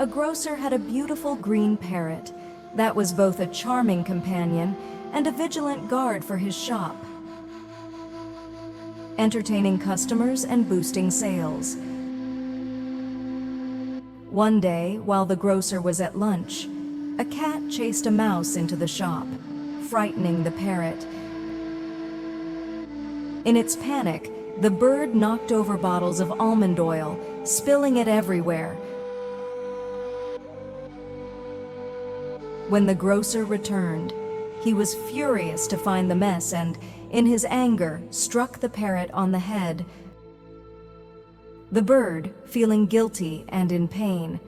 A grocer had a beautiful green parrot that was both a charming companion and a vigilant guard for his shop, entertaining customers and boosting sales. One day, while the grocer was at lunch, a cat chased a mouse into the shop, frightening the parrot. In its panic, the bird knocked over bottles of almond oil, spilling it everywhere. When the grocer returned, he was furious to find the mess and, in his anger, struck the parrot on the head. The bird, feeling guilty and in pain,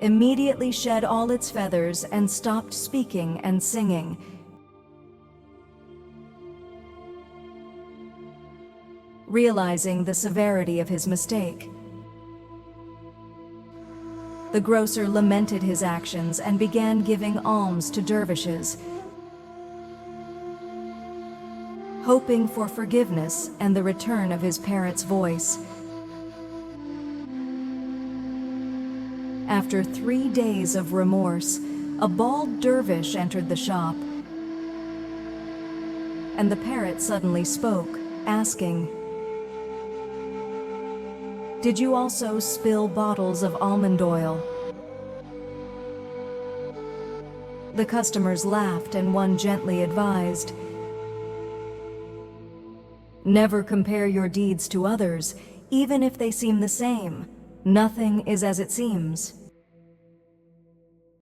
immediately shed all its feathers and stopped speaking and singing. Realizing the severity of his mistake, the grocer lamented his actions and began giving alms to dervishes, hoping for forgiveness and the return of his parrot's voice. After 3 days of remorse, a bald dervish entered the shop, and the parrot suddenly spoke, asking, "Did you also spill bottles of almond oil?" The customers laughed and one gently advised, "Never compare your deeds to others, even if they seem the same. Nothing is as it seems."